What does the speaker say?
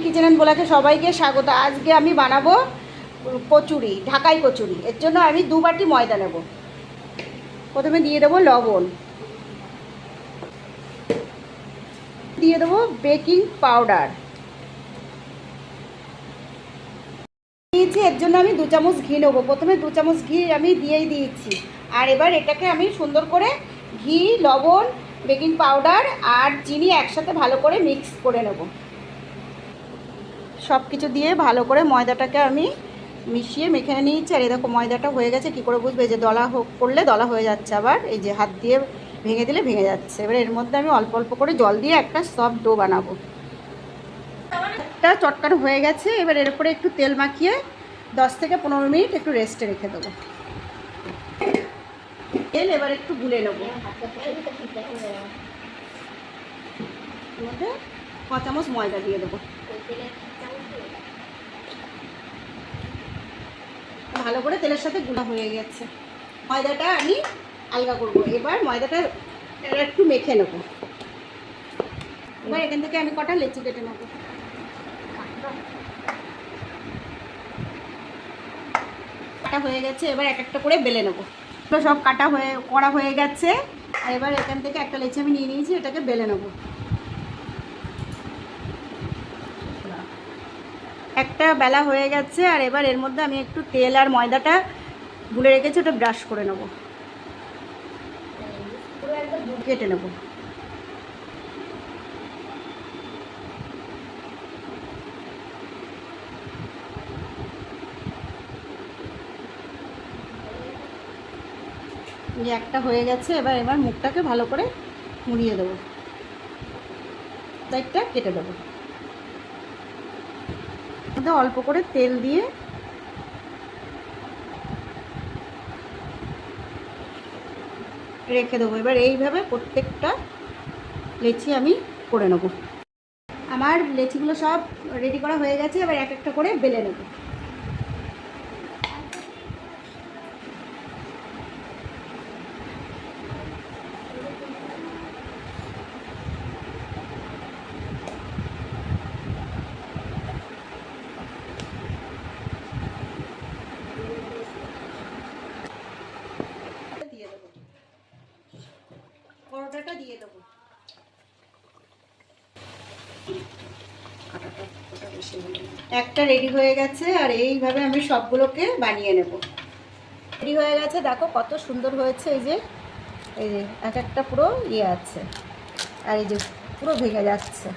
Kitchen and ব্লগে সবাইকে স্বাগত। আজকে আমি বানাবো কচুরি, ঢাকাই কচুরি। এর জন্য আমি 2 বাটি ময়দা নেব। প্রথমে দিয়ে দেবো লবণ, দিয়ে দেবো বেকিং পাউডার দিয়েছি। এর জন্য আমি 2 চামচ ঘি নেবো। প্রথমে 2 চামচ ঘি আমি দিয়েই দিয়েছি। আর এবার এটাকে আমি সুন্দর করে ঘি, লবণ, বেকিং পাউডার আর চিনি একসাথে ভালো করে মিক্স করে নেব। সব কিছু দিয়ে ভালো করে ময়দাটাকে আমি মিশিয়ে মেখে নিয়েছি। আর এই দেখো ময়দাটা হয়ে গেছে। কী করে বুঝবে? যে দলা করলে দলা হয়ে যাচ্ছে, আবার এই যে হাত দিয়ে ভেঙে দিলে ভেঙে যাচ্ছে। এবার এর মধ্যে আমি অল্প অল্প করে জল দিয়ে একটা সফট ডো বানাবো। একটা চটকানো হয়ে গেছে। এবার এর উপরে একটু তেল মাখিয়ে 10 থেকে 15 মিনিট একটু রেস্টে রেখে দেবো। তেল এবার একটু গুলে নেবো। এর মধ্যে 5 চামচ ময়দা দিয়ে দেবো। ভালো করে তেলের সাথে গুঁড়া হয়ে গেছে। ময়দাটা আমি আলগা করব। এবার ময়দাটা একটু মেখে নেব। এবার এখান থেকে আমি কটা লেচি কেটে নেব। কাটা হয়ে গেছে। এবার এক একটা করে বেলে নেব। সব করা হয়ে গেছে। আর এবার এখান থেকে একটা লেচি আমি নিয়ে নিয়েছি, এটাকে বেলে নেব। একটা বেলা হয়ে গেছে। আর এবার এর মধ্যে আমি একটু তেল আর ময়দাটা গুলে রেখেছি, ওটা ব্রাশ করে নেব, কেটে নেব। যে একটা হয়ে গেছে। এবার মুখটাকে ভালো করে মুড়িয়ে দেবো, সাইডটা কেটে দেবো। অল্প করে তেল দিয়ে রেখে দেবো। এবার এইভাবে প্রত্যেকটা লেচি আমি করে নেব। আমার লেচিগুলো সব রেডি করা হয়ে গেছে। এবার এক একটা করে বেলে নেব। দিয়ে দেবো, পরোটাটা দিয়ে দেবো। একটা রেডি হয়ে গেছে। আর এইভাবে আমি সবগুলোকে বানিয়ে নেব। রেডি হয়ে গেছে। দেখো কত সুন্দর হয়েছে। এই যে এক একটা পুরো ইয়ে আছে। আর এই যে পুরো ভেঙে যাচ্ছে।